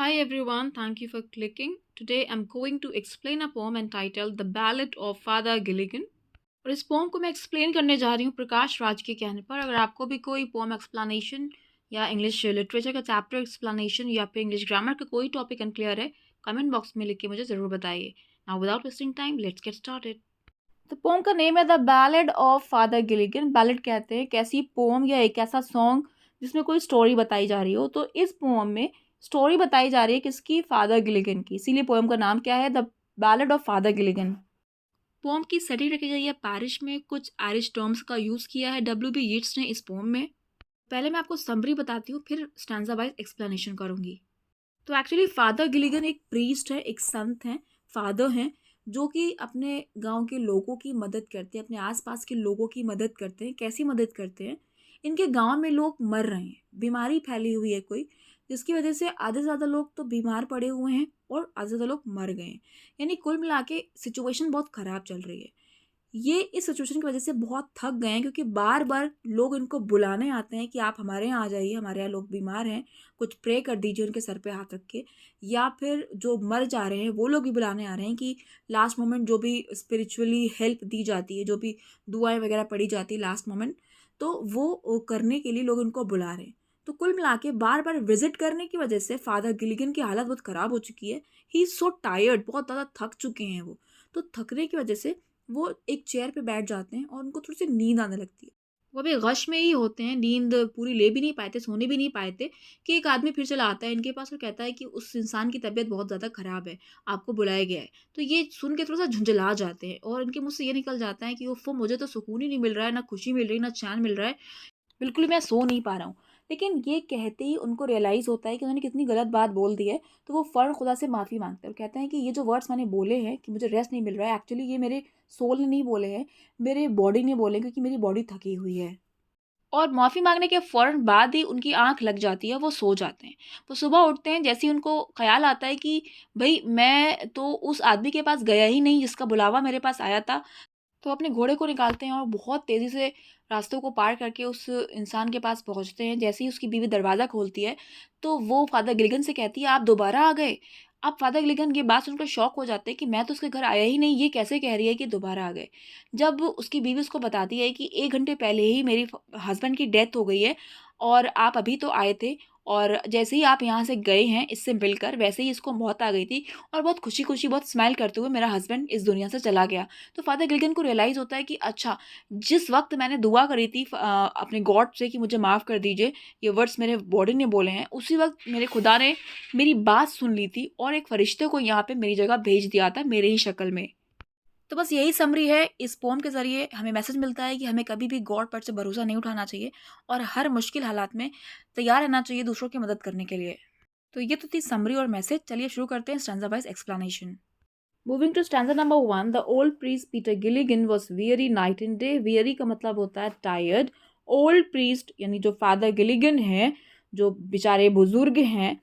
Hi everyone, thank you for clicking. Today I'm going to explain a poem entitled The Ballad of Father Gilligan. और इस pome को मैं explain करने जा रही हूँ प्रकाश राज के कहने पर। अगर आपको भी कोई पोम एक्सप्लेनेशन या इंग्लिश लिटरेचर का चैप्टर एक्सप्लेनेशन या फिर इंग्लिश ग्रामर का कोई टॉपिक अनक्लियर है, कमेंट बॉक्स में लिख के मुझे ज़रूर बताइए। Now without wasting time let's get started. तो पोम का नेम है the ballad of Father Gilligan. Ballad कहते हैं एक ऐसी पोम या एक ऐसा सॉन्ग जिसमें कोई स्टोरी बताई जा रही हो। तो इस पोम में स्टोरी बताई जा रही है किसकी? फादर गिलिगन की। इसीलिए पोम का नाम क्या है? The ballad of Father Gilligan. Poem की सेटिंग रखी गई है पैरिश में। कुछ आयरिश टर्म्स का यूज़ किया है W.B. यीट्स ने इस पोम में। पहले मैं आपको समरी बताती हूँ, फिर स्टैंजा वाइज एक्सप्लेनेशन करूँगी। तो एक्चुअली फादर गिलिगन एक प्रीस्ट है, एक संत हैं, फादर हैं, जो कि अपने गांव के लोगों की मदद करते हैं, अपने आसपास के लोगों की मदद करते हैं। कैसी मदद करते हैं? इनके गांव में लोग मर रहे हैं, बीमारी फैली हुई है कोई, जिसकी वजह से आधे से ज़्यादा लोग तो बीमार पड़े हुए हैं और आधे से ज़्यादा लोग मर गए हैं। यानी कुल मिला के सिचुएशन बहुत ख़राब चल रही है। ये इस सिचुएशन की वजह से बहुत थक गए हैं, क्योंकि बार बार लोग इनको बुलाने आते हैं कि आप हमारे यहाँ आ जाइए, हमारे यहाँ लोग बीमार हैं, कुछ प्रे कर दीजिए उनके सर पे हाथ रख के। या फिर जो मर जा रहे हैं वो लोग भी बुलाने आ रहे हैं कि लास्ट मोमेंट जो भी स्पिरिचुअली हेल्प दी जाती है, जो भी दुआएं वगैरह पड़ी जाती है लास्ट मोमेंट, तो वो करने के लिए लोग इनको बुला रहे हैं। तो कुल मिला के बार बार विजिट करने की वजह से फादर गिलिगन की हालत बहुत ख़राब हो चुकी है। ही इज़ सो टायर्ड, बहुत ज़्यादा थक चुके हैं वो। तो थकने की वजह से वो एक चेयर पे बैठ जाते हैं और उनको थोड़ी सी नींद आने लगती है। वो भी गश में ही होते हैं, नींद पूरी ले भी नहीं पाए थे, सोने भी नहीं पाए थे, कि एक आदमी फिर चला आता है इनके पास और कहता है कि उस इंसान की तबीयत बहुत ज़्यादा ख़राब है, आपको बुलाया गया है। तो ये सुन के थोड़ा सा झुंझला जाते हैं और इनके मुँह से ये निकल जाता है कि उफ़, मुझे तो सुकून ही नहीं मिल रहा है, ना खुशी मिल रही, ना चैन मिल रहा है, बिल्कुल मैं सो नहीं पा रहा हूँ। लेकिन ये कहते ही उनको रियलाइज़ होता है कि उन्होंने कितनी गलत बात बोल दी है। तो वो फ़ौरन खुदा से माफ़ी माँगते हैं और कहते हैं कि ये जो वर्ड्स मैंने बोले हैं कि मुझे रेस्ट नहीं मिल रहा है, एक्चुअली ये मेरे सोल ने नहीं बोले हैं, मेरे बॉडी ने बोले हैं, क्योंकि मेरी बॉडी थकी हुई है। और माफ़ी माँगने के फ़ौरन बाद ही उनकी आँख लग जाती है, वो सो जाते हैं। वो सुबह उठते हैं, जैसे ही उनको ख़्याल आता है कि भई मैं तो उस आदमी के पास गया ही नहीं जिसका बुलावा मेरे पास आया था। तो अपने घोड़े को निकालते हैं और बहुत तेज़ी से रास्तों को पार करके उस इंसान के पास पहुँचते हैं। जैसे ही उसकी बीवी दरवाज़ा खोलती है, तो वो फ़ादर गिलिगन से कहती है, "आप दोबारा आ गए?" अब फ़ादर गिलिगन ये बात सुनकर शॉक हो जाते हैं कि मैं तो उसके घर आया ही नहीं, ये कैसे कह रही है कि दोबारा आ गए? जब उसकी बीवी उसको बताती है कि 1 घंटे पहले ही मेरी हस्बैंड की डेथ हो गई है और आप अभी तो आए थे, और जैसे ही आप यहाँ से गए हैं इससे मिलकर, वैसे ही इसको मौत आ गई थी और बहुत खुशी-खुशी, बहुत स्माइल करते हुए मेरा हस्बैंड इस दुनिया से चला गया। तो फादर गिलिगन को रियलाइज़ होता है कि अच्छा, जिस वक़्त मैंने दुआ करी थी अपने गॉड से कि मुझे माफ़ कर दीजिए, ये वर्ड्स मेरे बॉडी ने बोले हैं, उसी वक़्त मेरे खुदा ने मेरी बात सुन ली थी और एक फ़रिश्ते को यहाँ पे मेरी जगह भेज दिया था, मेरे ही शक्ल में। तो बस यही समरी है। इस पोम के ज़रिए हमें मैसेज मिलता है कि हमें कभी भी गॉड पर से भरोसा नहीं उठाना चाहिए और हर मुश्किल हालात में तैयार रहना चाहिए दूसरों की मदद करने के लिए। तो ये तो थी समरी और मैसेज। चलिए शुरू करते हैं stanza wise explanation. Moving to stanza number 1, the old priest Peter Gilligan was weary night and day. Weary का मतलब होता है टायर्ड। ओल्ड प्रीस्ट यानी जो फादर गिलिगन है, जो बेचारे बुजुर्ग हैं,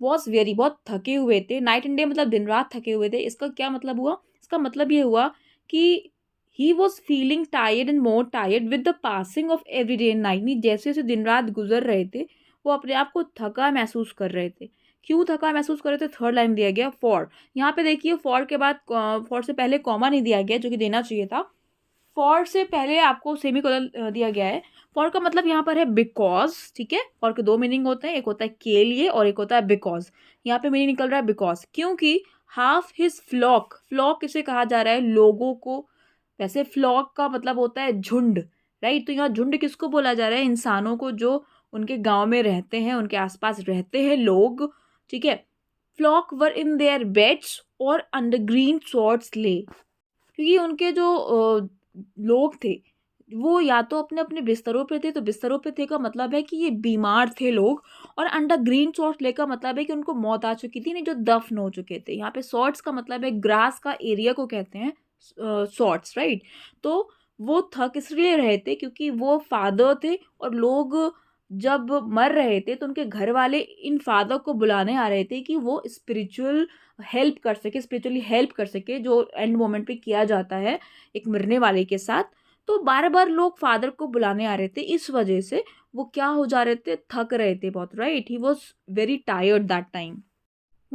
वॉज वियरी बहुत थके हुए थे। नाइट एंड डे मतलब दिन रात थके हुए थे। इसका क्या मतलब हुआ? इसका मतलब ये हुआ कि he was feeling tired and more tired with the passing of every day and night. जैसे जैसे दिन रात गुजर रहे थे, वो अपने आप को थका महसूस कर रहे थे। क्यों थका महसूस कर रहे थे? थर्ड लाइन दिया गया फॉर। यहाँ पे देखिए, फॉर के बाद फॉर से पहले कॉमा नहीं दिया गया, जो कि देना चाहिए था। फॉर से पहले आपको सेमीकोलन दिया गया है। फॉर का मतलब यहाँ पर है बिकॉज। ठीक है, फॉर के दो मीनिंग होते हैं, एक होता है के लिए और एक होता है बिकॉज। यहाँ पे मीनिंग निकल रहा है बिकॉज, क्योंकि हाफ हिज फ्लॉक। फ्लॉक किसे कहा जा रहा है? लोगों को। वैसे फ्लॉक का मतलब होता है झुंड, राइट? तो यहाँ झुंड किसको बोला जा रहा है? इंसानों को, जो उनके गांव में रहते हैं, उनके आसपास रहते हैं लोग। ठीक है। Flock were in their beds or under green sods lay. क्योंकि उनके जो लोग थे, वो या तो अपने अपने बिस्तरों पे थे। तो बिस्तरों पे थे का मतलब है कि ये बीमार थे लोग। और अंडर ग्रीन सॉर्ट्स ले का मतलब है कि उनको मौत आ चुकी थी, नहीं, जो दफन हो चुके थे। यहाँ पे सॉर्ट्स का मतलब है ग्रास का एरिया को कहते हैं सॉर्ट्स, राइट? तो वो थक इसलिए रहे थे क्योंकि वो फादर थे और लोग जब मर रहे थे तो उनके घर वाले इन फादर को बुलाने आ रहे थे कि वो स्पिरिचुअल हेल्प कर सके, स्पिरिचुअली हेल्प कर सके, जो एंड मोमेंट पे किया जाता है एक मरने वाले के साथ। तो बार बार लोग फादर को बुलाने आ रहे थे, इस वजह से वो क्या हो जा रहे थे? थक रहे थे बहुत, right? He was very tired that time.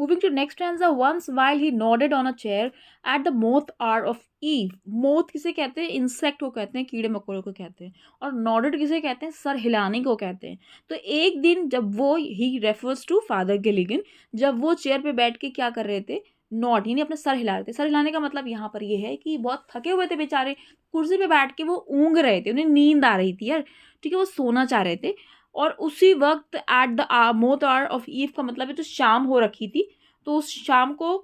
Moving to next stanza, once while he nodded on a chair at the moth hour of eve. Moth किसे कहते हैं? इंसेक्ट को कहते हैं, कीड़े मकोड़े को कहते हैं. और नॉडेड किसे कहते हैं? सर हिलाने को कहते हैं. तो एक दिन जब वो, he refers to Father Gilligan, जब वो चेयर पे बैठ के क्या कर रहे थे? नॉड, यानी अपने सर हिला रहे थे. सर हिलाने का मतलब यहाँ पर ये है कि बहुत थके हुए थे बेचारे, कुर्सी पे बैठ के वो ऊँग रहे थे, उन्हें नींद आ रही थी यार, ठीक है, वो सोना चाह रहे थे. और उसी वक्त at the moth hour of eve का मतलब है जो शाम हो रखी थी, तो उस शाम को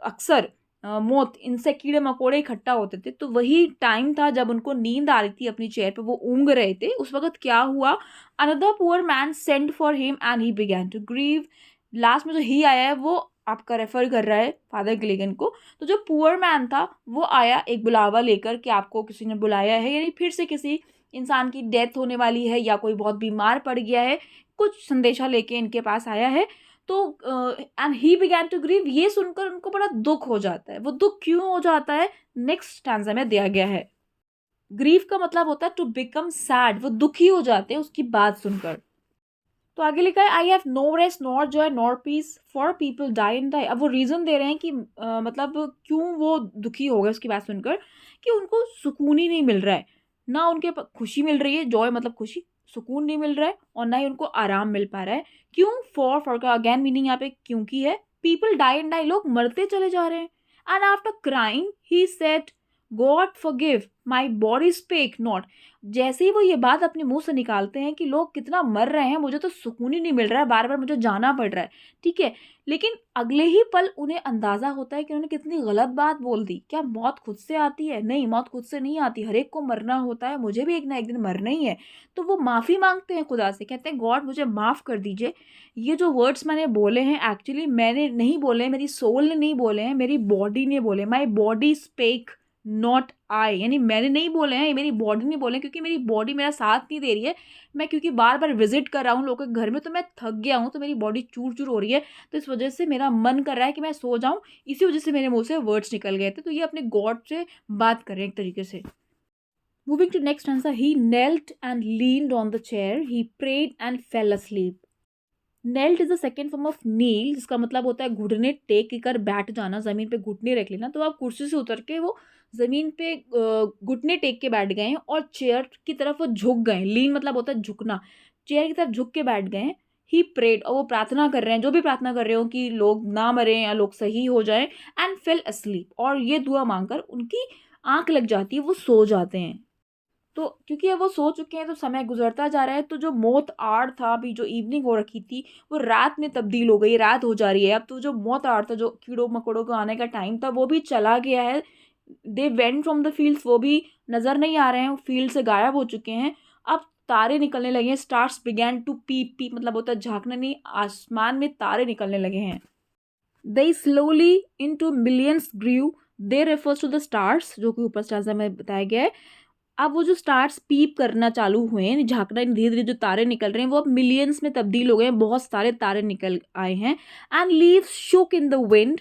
अक्सर मोथ, इनसे कीड़े मकोड़े इकट्ठा होते थे, तो वही टाइम था जब उनको नींद आ रही थी, अपनी चेयर पे वो ऊँग रहे थे. उस वक्त क्या हुआ? Another poor man sent for him and he began to grieve. Last में जो ही आया है वो आपका रेफर कर रहा है फादर गिलिगन को. तो जो पुअर मैन था वो आया एक बुलावा लेकर कि आपको किसी ने बुलाया है, यानी फिर से किसी इंसान की डेथ होने वाली है या कोई बहुत बीमार पड़ गया है, कुछ संदेशा लेके इनके पास आया है. तो and he began to grieve, ये सुनकर उनको बड़ा दुख हो जाता है. वो दुख क्यों हो जाता है? नेक्स्ट स्टैंजा में दिया गया है. ग्रीव का मतलब होता है टू बिकम सैड, वो दुखी हो जाते हैं उसकी बात सुनकर. तो आगे लिखा है I have no rest nor joy nor peace for people die and die. अब वो रीज़न दे रहे हैं कि मतलब क्यों वो दुखी हो गए उसकी बात सुनकर, कि उनको सुकून ही नहीं मिल रहा है, ना उनके खुशी मिल रही है, जॉय मतलब खुशी, सुकून नहीं मिल रहा है, और ना ही उनको आराम मिल पा रहा है. क्यों? फॉर का अगेन मीनिंग यहाँ पे क्योंकि है. पीपल डाई एंड डाई, लोग मरते चले जा रहे हैं. And after crying he said God forgive my body spec not. जैसे ही वो ये बात अपने मुंह से निकालते हैं कि लोग कितना मर रहे हैं, मुझे तो सुकून ही नहीं मिल रहा है, बार बार मुझे जाना पड़ रहा है, ठीक है, लेकिन अगले ही पल उन्हें अंदाजा होता है कि उन्होंने कितनी गलत बात बोल दी. क्या मौत खुद से आती है? नहीं, मौत खुद से नहीं आती, हर एक को मरना होता है, मुझे भी एक ना एक दिन मरना ही है. तो वो माफ़ी मांगते हैं खुदा से, कहते हैं गॉड मुझे माफ़ कर दीजिए, ये जो वर्ड्स मैंने बोले हैं एक्चुअली मैंने नहीं बोले, मेरी सोल ने नहीं बोले हैं, मेरी बॉडी ने बोले. My body spec not I, यानी मैंने नहीं बोले हैं, मेरी बॉडी नहीं बोले, क्योंकि मेरी बॉडी मेरा साथ नहीं दे रही है. मैं क्योंकि बार बार विजिट कर रहा हूँ लोगों के घर में, तो मैं थक गया हूँ, तो मेरी बॉडी चूर चूर हो रही है, तो इस वजह से मेरा मन कर रहा है कि मैं सो जाऊँ. इसी वजह से मेरे मुंह से वर्ड्स निकल गए थे. तो ये अपने गॉड से बात कर रहे हैं एक तरीके से. Moving to next answer, he knelt and leaned on the chair, he prayed and fell asleep. Knelt is the second form of kneel, जिसका मतलब होता है घुटने टेक कर बैठ जाना, जमीन पे घुटने रख लेना. तो आप कुर्सी से उतर के वो जमीन पे घुटने टेक के बैठ गए हैं और चेयर की तरफ वो झुक गए. लीन मतलब होता है झुकना, चेयर की तरफ झुक के बैठ गए हैं. ही प्रेड, और वो प्रार्थना कर रहे हैं, जो भी प्रार्थना कर रहे हो कि लोग ना मरें या लोग सही हो जाएं. एंड फेल अस्लीप, और ये दुआ मांगकर उनकी आंख लग जाती है, वो सो जाते हैं. तो क्योंकि अब वो सो चुके हैं तो समय गुजरता जा रहा है, तो जो मौत आड़ था, अभी जो इवनिंग हो रखी थी वो रात में तब्दील हो गई, रात हो जा रही है अब. तो जो मौत आड़ था, जो कीड़ों मकोड़ों को आने का टाइम था, वो भी चला गया है. They went from the fields, वो भी नज़र नहीं आ रहे हैं, फील्ड से गायब हो चुके हैं. अब तारे निकलने लगे हैं. स्टार्स बिगैन टू पीप, पीप मतलब होता है झांकना नहीं, आसमान में तारे निकलने लगे हैं. They slowly in to millions grieve, they refers to the stars, जो कि ऊपर स्टार्स में बताया गया है. अब वो जो स्टार्स पीप करना चालू हुए हैं, झांकना, धीरे धीरे जो तारे निकल रहे हैं वो अब मिलियंस में तब्दील हो गए हैं, बहुत सारे तारे निकल आए हैं. And leaves shook in the wind,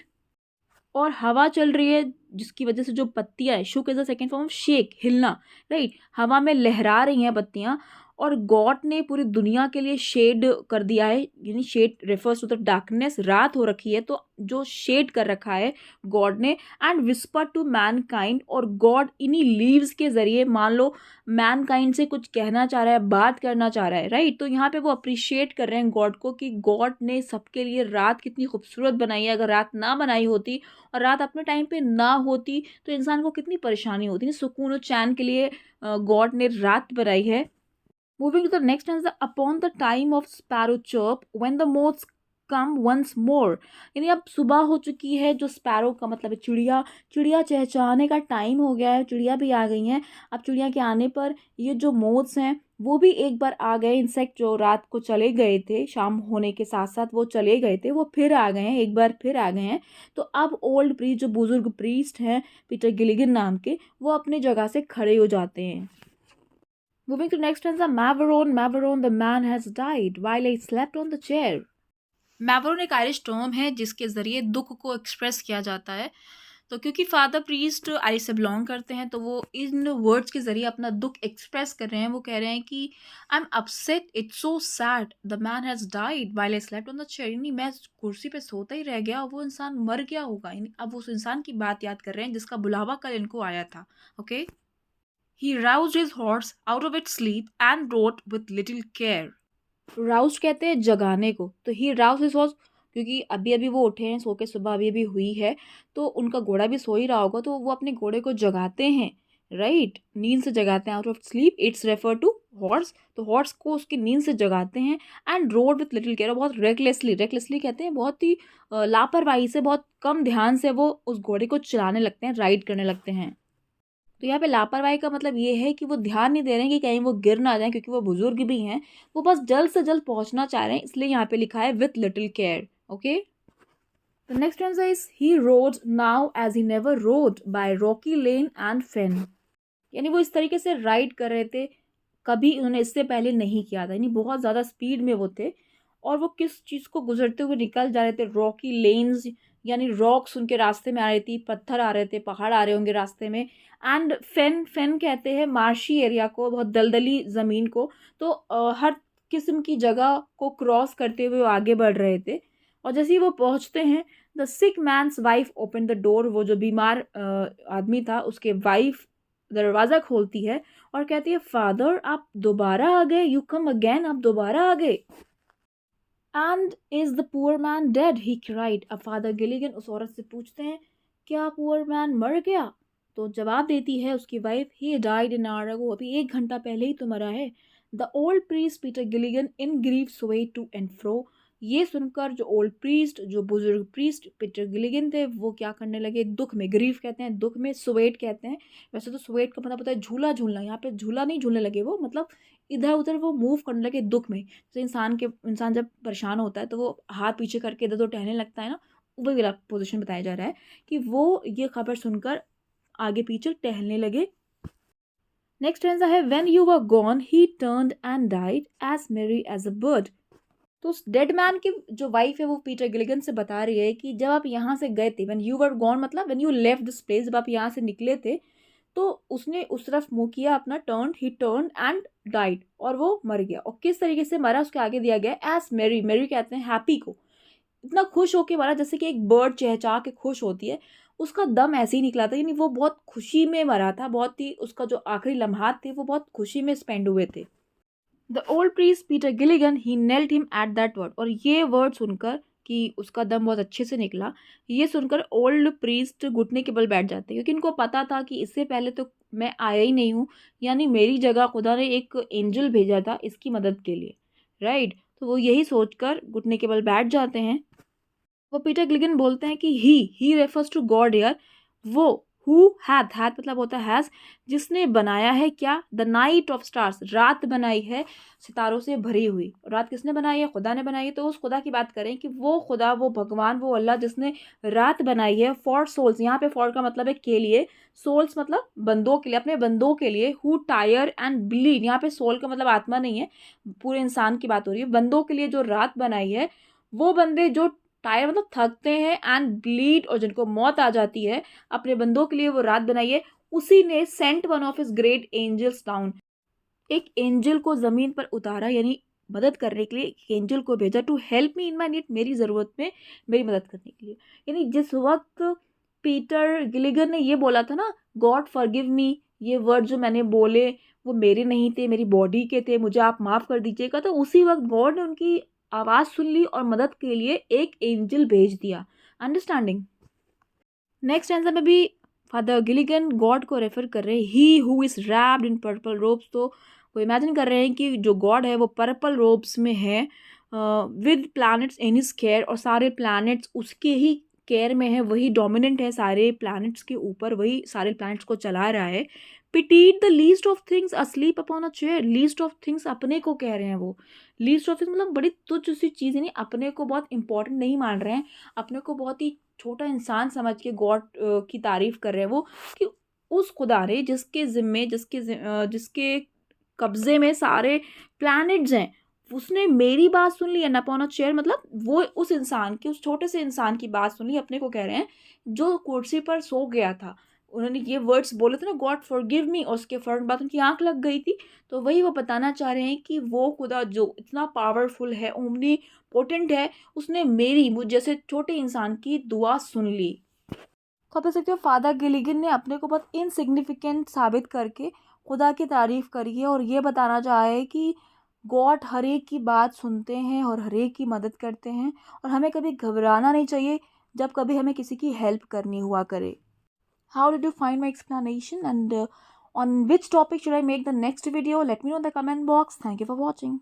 और हवा चल रही है जिसकी वजह से जो पत्तियां है, shook is the second form of shake, हिलना, राइट, हवा में लहरा रही हैं पत्तियां. और गॉड ने पूरी दुनिया के लिए शेड कर दिया है, यानी shade refers to the darkness, रात हो रखी है तो जो शेड कर रखा है गॉड ने. And whisper to mankind, और गॉड इन्हीं लीव्स के जरिए, मान लो मैन काइंड से कुछ कहना चाह रहा है, बात करना चाह रहा है, राइट. तो यहाँ पे वो अप्रिशिएट कर रहे हैं गॉड को कि गॉड ने सबके लिए रात कितनी खूबसूरत बनाई है. अगर रात ना बनाई होती और रात अपने टाइम पे ना होती तो इंसान को कितनी परेशानी होती. सुकून और चैन के लिए गॉड ने रात बनाई है. Moving to the next stanza, upon the time of sparrow chirp, when the moths come once more, यानी अब सुबह हो चुकी है, जो स्पैरो का मतलब है चिड़िया, चिड़िया चहचहाने का टाइम हो गया है, चिड़िया भी आ गई हैं. अब चिड़िया के आने पर ये जो मोथ्स हैं वो भी एक बार आ गए. इंसेक्ट जो रात को चले गए थे, शाम होने के साथ साथ वो चले गए थे, वो फिर आ गए हैं, एक बार फिर आ गए हैं. तो अब ओल्ड प्रीस्ट, जो बुजुर्ग प्रीस्ट हैं पीटर गिलिगन नाम के, वो अपनी जगह से खड़े हो जाते हैं. Moving to next stanza, Maveron, Maveron, the man has died while I slept on the chair. मैवरोन एक आयरिश टर्म है जिसके ज़रिए दुख को एक्सप्रेस किया जाता है. तो क्योंकि फादर प्रीस्ट आई से बिलोंग करते हैं तो वो इन वर्ड्स के ज़रिए अपना दुख एक्सप्रेस कर रहे हैं। वो कह रहे हैं कि I am upset, it's so sad, the man has died while I slept on the chair. यानी मैं कुर्सी पे सोता ही रह गया और वो इंसान मर गया होगा। यानी अब उस इंसान की बात याद कर रहे हैं जिसका बुलावा कल इनको आया था। Okay, he roused his horse out of its sleep and rode with little care. Rouse कहते हैं जगाने को, तो ही राउज हिज हॉर्स क्योंकि अभी अभी वो उठे हैं सो के, सुबह अभी अभी हुई है, तो उनका घोड़ा भी सो ही रहा होगा, तो वो अपने घोड़े को जगाते हैं, राइट, नींद से जगाते हैं, out of sleep it's refer to horse, तो हॉर्स को उसकी नींद से जगाते हैं। And rode with little care, बहुत रेकलेसली, रेकलेसली कहते हैं बहुत ही लापरवाही से, बहुत कम ध्यान से वो उस घोड़े को चलाने लगते हैं, राइड करने लगते हैं। तो यहाँ पे लापरवाही का मतलब ये है कि वो ध्यान नहीं दे रहे हैं कि कहीं वो गिर ना जाएं, क्योंकि वो बुजुर्ग भी हैं, वो बस जल्द से जल्द पहुंचना चाह रहे हैं, इसलिए यहाँ पे लिखा है with little care. Okay, the next answer is he rode now as he never rode by rocky lane and fen. यानी वो इस तरीके से राइड कर रहे थे, कभी उन्होंने इससे पहले नहीं किया था, यानी बहुत ज़्यादा स्पीड में वो थे, और वो किस चीज़ को गुजरते हुए निकल जा रहे थे, रॉकी लेन्स, यानी रॉक्स उनके रास्ते में आ रही थी, पत्थर आ रहे थे, पहाड़ आ रहे होंगे रास्ते में। एंड फेन, फेन कहते हैं मार्शी एरिया को, बहुत दलदली ज़मीन को, तो हर किस्म की जगह को क्रॉस करते हुए वो आगे बढ़ रहे थे। और जैसे ही वो पहुंचते हैं, the sick man's wife open the door, वो जो बीमार आदमी था उसके वाइफ दरवाज़ा खोलती है और कहती है फादर आप दोबारा आ गए, यू कम अगेन, आप दोबारा आ गए। And is the poor man dead, he cried. अब फादर गिलिगन उस औरत से पूछते हैं क्या पुअर मैन मर गया, तो जवाब देती है उसकी wife, he died in hour ago, अभी 1 घंटा पहले ही तो मरा है। The old priest Peter Gilligan in grief स्वे टू एंड फ्रो। ये सुनकर जो ओल्ड प्रीस्ट, जो बुजुर्ग प्रीस्ट पीटर गिलिगन थे, वो क्या करने लगे, दुख में, ग्रीफ कहते हैं दुख में, स्वेट कहते हैं, वैसे तो स्वेट का मतलब होता है झूला झूलना, यहाँ पे झूला नहीं झूलने लगे वो, मतलब इधर उधर वो मूव करने लगे दुख में। तो इंसान जब परेशान होता है तो वो हाथ पीछे करके इधर उधर टहलने लगता है ना, वही वाला पोजीशन बताया जा रहा है कि वो ये खबर सुनकर आगे पीछे टहलने लगे। नेक्स्ट आंसर है when you were gone he turned and died as merry as a bird. तो उस डेड मैन की जो वाइफ है वो पीटर गिलिगन से बता रही है कि जब आप यहाँ से गए थे, व्हेन यू वर गॉन मतलब when you left this place, जब आप यहाँ से निकले थे, तो उसने उस तरफ मुंह किया अपना, turn, he turn and died, और वो मर गया। और किस तरीके से मरा उसके आगे दिया गया एज मेरी, मेरी कहते हैं हैप्पी को, इतना खुश होके मरा जैसे कि एक बर्ड चहचहा के खुश होती है, उसका दम ऐसे ही निकला था, यानी वो बहुत खुशी में मरा था, बहुत ही उसका जो आखिरी लम्हात थे वो बहुत खुशी में स्पेंड हुए थे। The old priest Peter Gilligan he nailed him at that word, और ये वर्ड सुनकर कि उसका दम बहुत अच्छे से निकला, ये सुनकर ओल्ड प्रीस्ट घुटने के बल बैठ जाते हैं, क्योंकि इनको पता था कि इससे पहले तो मैं आया ही नहीं हूँ, यानी मेरी जगह खुदा ने एक एंजल भेजा था इसकी मदद के लिए, राइट। तो वो यही सोचकर घुटने के बल बैठ जाते हैं। वो पीटर गिलिगन बोलते हैं कि he refers to God here, वो, हु हैथ, हैथ मतलब होता है हैज़, जिसने बनाया है क्या, द नाइट ऑफ स्टार्स, रात बनाई है सितारों से भरी हुई। रात किसने बनाई है, खुदा ने बनाई है। तो उस खुदा की बात करें कि वो खुदा, वो भगवान, वो अल्लाह जिसने रात बनाई है फॉर सोल्स, यहाँ पे फॉर का मतलब है के लिए, सोल्स मतलब बंदों के लिए, अपने बंदों के लिए, हु टायर एंड ब्लीड, यहाँ पे सोल का मतलब आत्मा नहीं है, पूरे इंसान की बात हो रही है, बंदों के लिए जो रात बनाई है, वो बंदे जो टायर मतलब थकते हैं एंड ब्लीड, और जिनको मौत आ जाती है, अपने बंदों के लिए वो रात बनाई है, उसी ने sent one of his great angels down, एक एंजल को ज़मीन पर उतारा, यानी मदद करने के लिए एक एंजल को भेजा, to help me in my need, मेरी ज़रूरत में मेरी मदद करने के लिए। यानी जिस वक्त पीटर गिलिगन ने ये बोला था ना, गॉड फॉरगिव मी, ये वर्ड जो मैंने बोले वो मेरे नहीं थे, मेरी बॉडी के थे, मुझे आप माफ़ कर दीजिएगा, तो उसी वक्त गॉड ने उनकी आवाज़ सुन ली और मदद के लिए एक एंजल भेज दिया। अंडरस्टैंडिंग। नेक्स्ट आंसर में भी फादर गिलिगन गॉड को रेफर कर रहे हैं, he who is wrapped in purple ropes, तो वो इमेजिन कर रहे हैं कि जो गॉड है वो पर्पल रोब्स में है, with planets in his care, और सारे प्लैनेट्स उसके ही केयर में है, वही डोमिनेंट है सारे प्लैनेट्स के ऊपर, वही सारे प्लैनेट्स को चला रहा है। Pitied the least of things asleep upon a chair, least of things अपने को कह रहे हैं वो, लीस्ट ऑफ थिंग्स मतलब बड़ी तुच्छ सी चीज़, यानी अपने को बहुत इंपॉर्टेंट नहीं मान रहे हैं, अपने को बहुत ही छोटा इंसान समझ के गॉड की तारीफ कर रहे हैं वो, कि उस खुदा ने जिसके जिम्मे, जिसके कब्जे में सारे प्लैनेट्स हैं, उसने मेरी बात सुन ली एंड अपॉन अ चेयर, मतलब वो उस इंसान की, उस छोटे से इंसान की बात सुन ली, अपने को कह रहे हैं, जो कुर्सी पर सो गया था। उन्होंने ये वर्ड्स बोले थे ना, गॉड फॉरगिव मी, और उसके फौरन बाद उनकी आंख लग गई थी। तो वही वो बताना चाह रहे हैं कि वो खुदा जो इतना पावरफुल है, ओमनी पोटेंट है, उसने मेरी, मुझ जैसे छोटे इंसान की दुआ सुन ली। तो आप देख सकते हो फादर गिलिगन ने अपने को बहुत इनसिग्निफिकेंट साबित करके खुदा की तारीफ करी है, और ये बताना चाहा है कि गॉड हर एक की बात सुनते हैं और हर एक की मदद करते हैं, और हमें कभी घबराना नहीं चाहिए जब कभी हमें किसी की हेल्प करनी हुआ करे। How did you find my explanation, and on which topic should I make the next video? Let me know the comment box. Thank you for watching.